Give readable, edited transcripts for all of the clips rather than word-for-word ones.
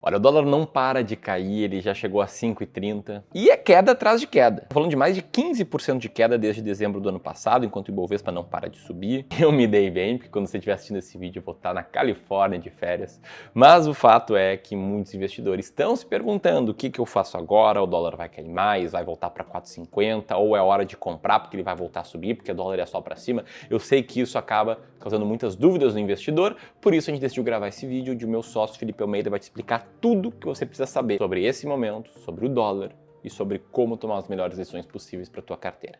Olha, o dólar não para de cair, ele já chegou a 5,30 e é queda atrás de queda. Tô falando de mais de 15% de queda desde dezembro do ano passado, enquanto o Ibovespa não para de subir. Eu me dei bem, porque quando você estiver assistindo esse vídeo eu vou estar na Califórnia de férias. Mas o fato é que muitos investidores estão se perguntando o que eu faço agora, o dólar vai cair mais, vai voltar para 4,50 ou é hora de comprar porque ele vai voltar a subir, porque o dólar é só para cima. Eu sei que isso acaba causando muitas dúvidas no investidor, por isso a gente decidiu gravar esse vídeo onde o meu sócio Felipe Almeida vai te explicar tudo que você precisa saber sobre esse momento, sobre o dólar e sobre como tomar as melhores decisões possíveis para a tua carteira.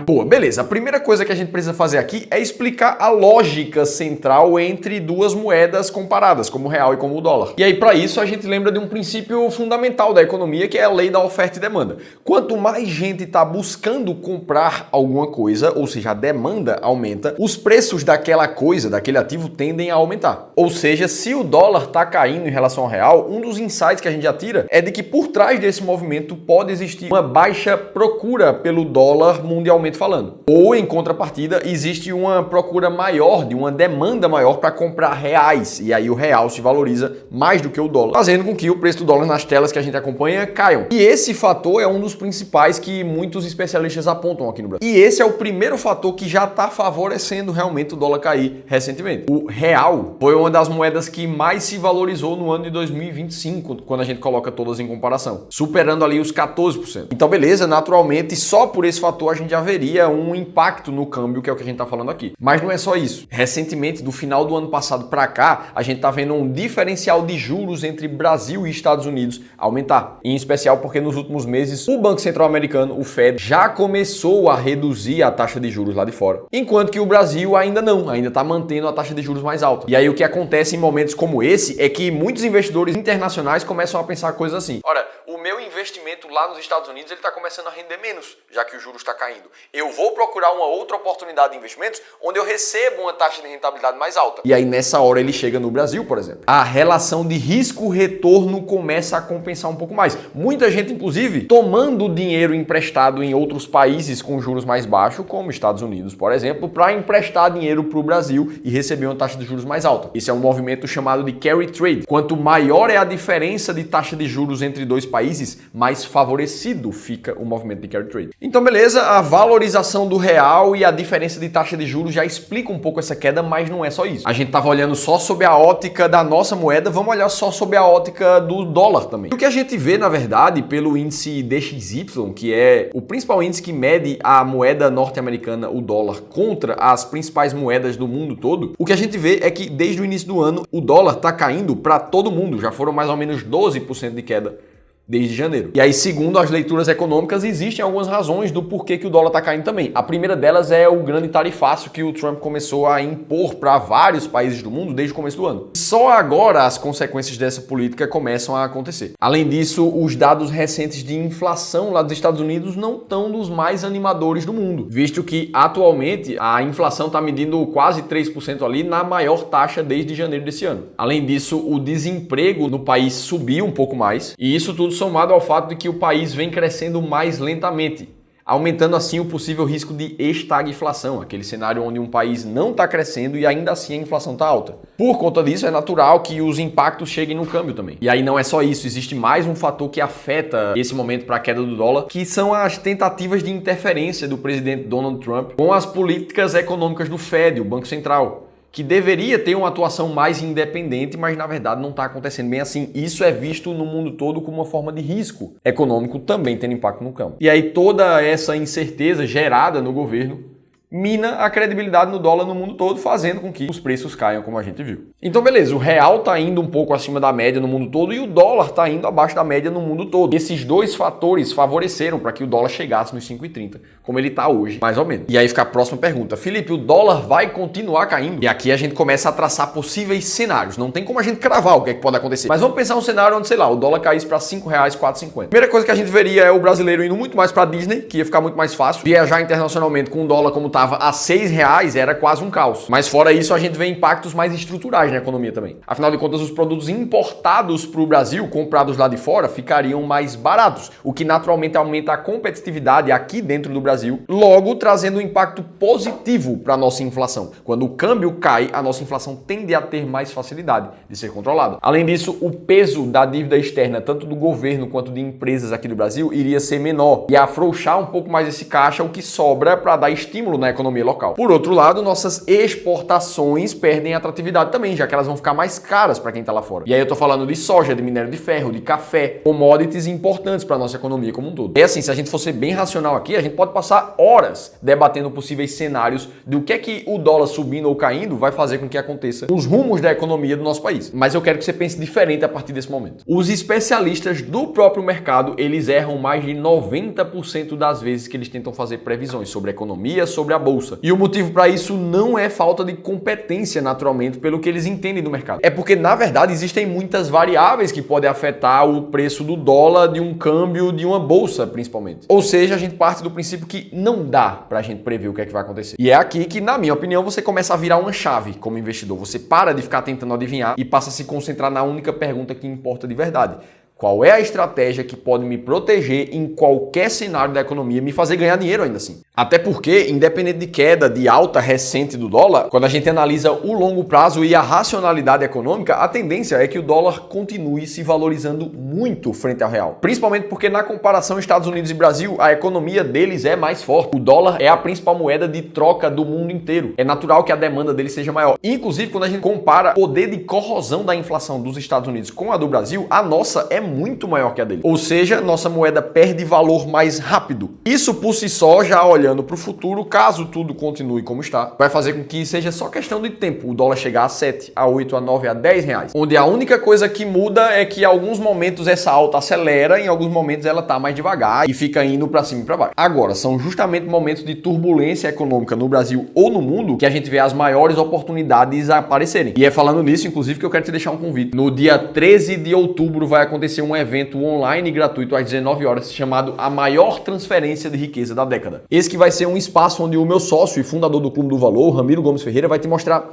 Boa, beleza. A primeira coisa que a gente precisa fazer aqui é explicar a lógica central entre duas moedas comparadas, como o real e como o dólar. E aí, para isso, a gente lembra de um princípio fundamental da economia, que é a lei da oferta e demanda. Quanto mais gente está buscando comprar alguma coisa, ou seja, a demanda aumenta, os preços daquela coisa, daquele ativo, tendem a aumentar. Ou seja, se o dólar está caindo em relação ao real, um dos insights que a gente já tira é de que por trás desse movimento pode existir uma baixa procura pelo dólar mundialmente falando. Ou, em contrapartida, existe uma procura maior, de uma demanda maior para comprar reais. E aí o real se valoriza mais do que o dólar, fazendo com que o preço do dólar nas telas que a gente acompanha caiam. E esse fator é um dos principais que muitos especialistas apontam aqui no Brasil. E esse é o primeiro fator que já está favorecendo realmente o dólar cair recentemente. O real foi uma das moedas que mais se valorizou no ano de 2025, quando a gente coloca todas em comparação, superando ali os 14%. Então, beleza, naturalmente, só por esse fator a gente já veria um impacto no câmbio, que é o que a gente está falando aqui. Mas não é só isso. Recentemente, do final do ano passado para cá, a gente está vendo um diferencial de juros entre Brasil e Estados Unidos aumentar. Em especial porque nos últimos meses o Banco Central Americano, o Fed, já começou a reduzir a taxa de juros lá de fora. Enquanto que o Brasil ainda não, ainda está mantendo a taxa de juros mais alta. E aí o que acontece em momentos como esse é que muitos investidores internacionais começam a pensar coisas assim. Ora, o meu investimento lá nos Estados Unidos ele está começando a render menos, já que o juros está caindo. Eu vou procurar uma outra oportunidade de investimentos onde eu recebo uma taxa de rentabilidade mais alta. E aí nessa hora ele chega no Brasil, por exemplo. A relação de risco-retorno começa a compensar um pouco mais. Muita gente, inclusive, tomando dinheiro emprestado em outros países com juros mais baixos, como Estados Unidos, por exemplo, para emprestar dinheiro para o Brasil e receber uma taxa de juros mais alta. Esse é um movimento chamado de carry trade. Quanto maior é a diferença de taxa de juros entre dois países, mais favorecido fica o movimento de carry trade. Então, beleza, a valorização do real e a diferença de taxa de juros já explica um pouco essa queda, mas não é só isso. A gente estava olhando só sobre a ótica da nossa moeda, vamos olhar só sobre a ótica do dólar também. O que a gente vê, na verdade, pelo índice DXY, que é o principal índice que mede a moeda norte-americana, o dólar, contra as principais moedas do mundo todo, o que a gente vê é que desde o início do ano o dólar está caindo para todo mundo, já foram mais ou menos 12% de queda desde janeiro. E aí, segundo as leituras econômicas, existem algumas razões do porquê que o dólar está caindo também. A primeira delas é o grande tarifaço que o Trump começou a impor para vários países do mundo desde o começo do ano. Só agora as consequências dessa política começam a acontecer. Além disso, os dados recentes de inflação lá dos Estados Unidos não estão dos mais animadores do mundo, visto que atualmente a inflação está medindo quase 3% ali na maior taxa desde janeiro desse ano. Além disso, o desemprego no país subiu um pouco mais, e isso tudo somado ao fato de que o país vem crescendo mais lentamente, aumentando assim o possível risco de estagflação, aquele cenário onde um país não está crescendo e ainda assim a inflação está alta. Por conta disso, é natural que os impactos cheguem no câmbio também. E aí não é só isso, existe mais um fator que afeta esse momento para a queda do dólar, que são as tentativas de interferência do presidente Donald Trump com as políticas econômicas do Fed, o Banco Central, que deveria ter uma atuação mais independente, mas na verdade não está acontecendo bem assim. Isso é visto no mundo todo como uma forma de risco econômico, também tendo impacto no campo. E aí toda essa incerteza gerada no governo mina a credibilidade no dólar no mundo todo, fazendo com que os preços caiam, como a gente viu. Então, beleza, o real está indo um pouco acima da média no mundo todo e o dólar está indo abaixo da média no mundo todo. Esses dois fatores favoreceram para que o dólar chegasse nos 5,30, como ele está hoje, mais ou menos. E aí fica a próxima pergunta. Felipe, o dólar vai continuar caindo? E aqui a gente começa a traçar possíveis cenários. Não tem como a gente cravar o que é que pode acontecer. Mas vamos pensar um cenário onde, sei lá, o dólar caísse para R$5, R$4,50. Primeira coisa que a gente veria é o brasileiro indo muito mais para Disney, que ia ficar muito mais fácil. Viajar internacionalmente com o dólar como está funcionava a R$6 era quase um caos. Mas fora isso, a gente vê impactos mais estruturais na economia também. Afinal de contas, os produtos importados para o Brasil, comprados lá de fora, ficariam mais baratos, o que naturalmente aumenta a competitividade aqui dentro do Brasil, logo trazendo um impacto positivo para a nossa inflação. Quando o câmbio cai, a nossa inflação tende a ter mais facilidade de ser controlada. Além disso, o peso da dívida externa, tanto do governo quanto de empresas aqui do Brasil, iria ser menor e afrouxar um pouco mais esse caixa, o que sobra para dar estímulo na economia local. Por outro lado, nossas exportações perdem atratividade também, já que elas vão ficar mais caras para quem está lá fora. E aí eu tô falando de soja, de minério de ferro, de café, commodities importantes para nossa economia como um todo. E assim, se a gente for ser bem racional aqui, a gente pode passar horas debatendo possíveis cenários do que é que o dólar subindo ou caindo vai fazer com que aconteça nos rumos da economia do nosso país. Mas eu quero que você pense diferente a partir desse momento. Os especialistas do próprio mercado, eles erram mais de 90% das vezes que eles tentam fazer previsões sobre a economia, sobre a bolsa. E o motivo para isso não é falta de competência, naturalmente, pelo que eles entendem do mercado. É porque, na verdade, existem muitas variáveis que podem afetar o preço do dólar, de um câmbio, de uma bolsa, principalmente. Ou seja, a gente parte do princípio que não dá pra gente prever o que é que vai acontecer. E é aqui que, na minha opinião, você começa a virar uma chave como investidor. Você para de ficar tentando adivinhar e passa a se concentrar na única pergunta que importa de verdade. Qual é a estratégia que pode me proteger em qualquer cenário da economia e me fazer ganhar dinheiro ainda assim? Até porque, independente de queda, de alta recente do dólar, quando a gente analisa o longo prazo e a racionalidade econômica, a tendência é que o dólar continue se valorizando muito frente ao real. Principalmente porque na comparação Estados Unidos e Brasil, a economia deles é mais forte. O dólar é a principal moeda de troca do mundo inteiro. É natural que a demanda dele seja maior. Inclusive, quando a gente compara o poder de corrosão da inflação dos Estados Unidos com a do Brasil, a nossa é muito maior que a dele. Ou seja, nossa moeda perde valor mais rápido. Isso por si só, já olhando para o futuro, caso tudo continue como está, vai fazer com que seja só questão de tempo o dólar chegar a 7, a 8, a 9, a 10 reais. Onde a única coisa que muda é que em alguns momentos essa alta acelera, em alguns momentos ela tá mais devagar e fica indo para cima e para baixo. Agora, são justamente momentos de turbulência econômica no Brasil ou no mundo que a gente vê as maiores oportunidades aparecerem. E é falando nisso, inclusive, que eu quero te deixar um convite. No dia 13 de outubro vai acontecer um evento online gratuito às 19 horas chamado A Maior Transferência de Riqueza da Década. Esse que vai ser um espaço onde o meu sócio e fundador do Clube do Valor, Ramiro Gomes Ferreira, vai te mostrar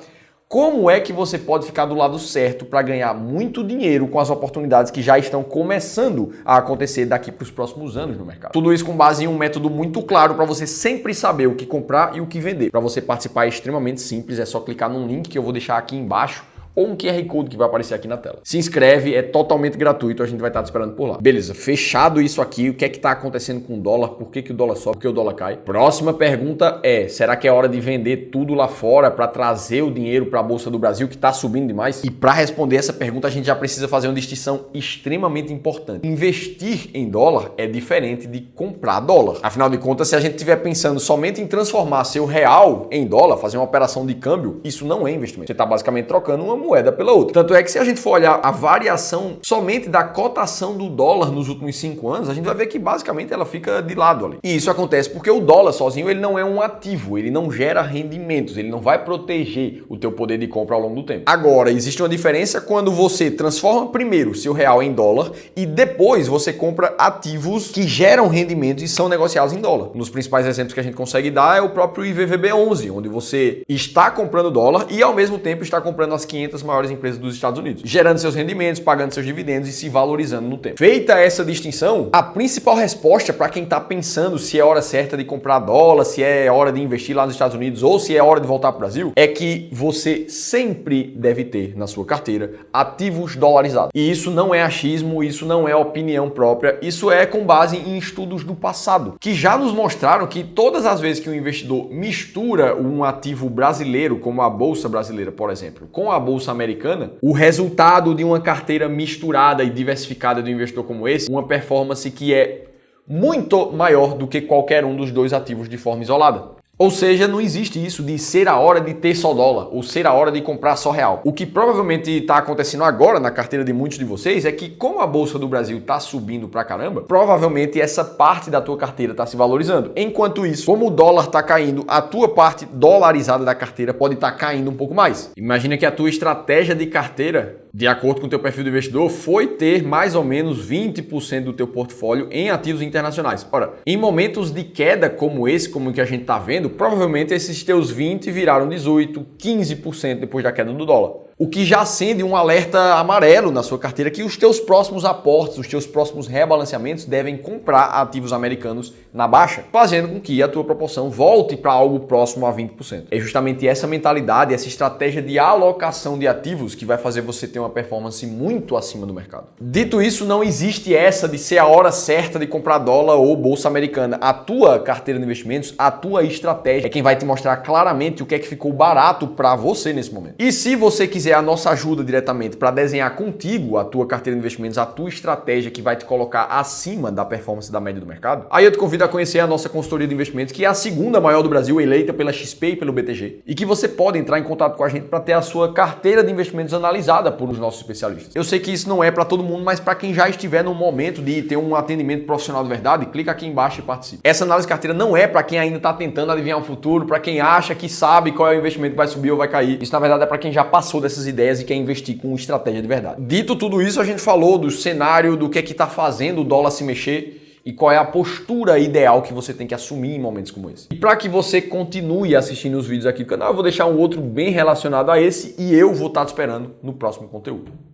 como é que você pode ficar do lado certo para ganhar muito dinheiro com as oportunidades que já estão começando a acontecer daqui para os próximos anos no mercado. Tudo isso com base em um método muito claro para você sempre saber o que comprar e o que vender. Para você participar é extremamente simples, é só clicar num link que eu vou deixar aqui embaixo ou um QR Code que vai aparecer aqui na tela. Se inscreve, é totalmente gratuito, a gente vai estar te esperando por lá. Beleza, fechado isso aqui, o que é que está acontecendo com o dólar, por que o dólar sobe, por que o dólar cai? Próxima pergunta é, será que é hora de vender tudo lá fora para trazer o dinheiro para a Bolsa do Brasil que está subindo demais? E para responder essa pergunta, a gente já precisa fazer uma distinção extremamente importante. Investir em dólar é diferente de comprar dólar. Afinal de contas, se a gente estiver pensando somente em transformar seu real em dólar, fazer uma operação de câmbio, isso não é investimento. Você está basicamente trocando uma moeda pela outra. Tanto é que se a gente for olhar a variação somente da cotação do dólar nos últimos 5 anos, a gente vai ver que basicamente ela fica de lado ali. E isso acontece porque o dólar sozinho ele não é um ativo, ele não gera rendimentos, ele não vai proteger o teu poder de compra ao longo do tempo. Agora, existe uma diferença quando você transforma primeiro seu real em dólar e depois você compra ativos que geram rendimentos e são negociados em dólar. Nos principais exemplos que a gente consegue dar é o próprio IVVB11, onde você está comprando dólar e ao mesmo tempo está comprando as 500 maiores empresas dos Estados Unidos, gerando seus rendimentos, pagando seus dividendos e se valorizando no tempo. Feita essa distinção, a principal resposta para quem está pensando se é hora certa de comprar dólar, se é hora de investir lá nos Estados Unidos ou se é hora de voltar para o Brasil, é que você sempre deve ter na sua carteira ativos dolarizados. E isso não é achismo, isso não é opinião própria, isso é com base em estudos do passado, que já nos mostraram que todas as vezes que um investidor mistura um ativo brasileiro, como a Bolsa Brasileira, por exemplo, com a Bolsa Americana, o resultado de uma carteira misturada e diversificada do investidor como esse, uma performance que é muito maior do que qualquer um dos dois ativos de forma isolada. Ou seja, não existe isso de ser a hora de ter só dólar ou ser a hora de comprar só real. O que provavelmente está acontecendo agora na carteira de muitos de vocês é que como a Bolsa do Brasil está subindo pra caramba, provavelmente essa parte da tua carteira está se valorizando. Enquanto isso, como o dólar está caindo, a tua parte dolarizada da carteira pode estar caindo um pouco mais. Imagina que a tua estratégia de carteira de acordo com o teu perfil de investidor, foi ter mais ou menos 20% do teu portfólio em ativos internacionais. Ora, em momentos de queda como esse, como o que a gente está vendo, provavelmente esses teus 20 viraram 18, 15% depois da queda do dólar. O que já acende um alerta amarelo na sua carteira que os teus próximos aportes, os teus próximos rebalanceamentos devem comprar ativos americanos na baixa, fazendo com que a tua proporção volte para algo próximo a 20%. É justamente essa mentalidade, essa estratégia de alocação de ativos que vai fazer você ter uma performance muito acima do mercado. Dito isso, não existe essa de ser a hora certa de comprar dólar ou bolsa americana. A tua carteira de investimentos, a tua estratégia é quem vai te mostrar claramente o que é que ficou barato para você nesse momento. E se você quiser a nossa ajuda diretamente para desenhar contigo a tua carteira de investimentos, a tua estratégia que vai te colocar acima da performance da média do mercado, aí eu te convido a conhecer a nossa consultoria de investimentos, que é a segunda maior do Brasil, eleita pela XP e pelo BTG, e que você pode entrar em contato com a gente para ter a sua carteira de investimentos analisada por os nossos especialistas. Eu sei que isso não é para todo mundo, mas para quem já estiver no momento de ter um atendimento profissional de verdade, clica aqui embaixo e participe. Essa análise de carteira não é para quem ainda está tentando adivinhar o futuro, para quem acha que sabe qual é o investimento que vai subir ou vai cair. Isso, na verdade, é para quem já passou dessas ideias e quer investir com estratégia de verdade. Dito tudo isso, a gente falou do cenário, do que é que está fazendo o dólar se mexer e qual é a postura ideal que você tem que assumir em momentos como esse. E para que você continue assistindo os vídeos aqui do canal, eu vou deixar um outro bem relacionado a esse e eu vou estar te esperando no próximo conteúdo.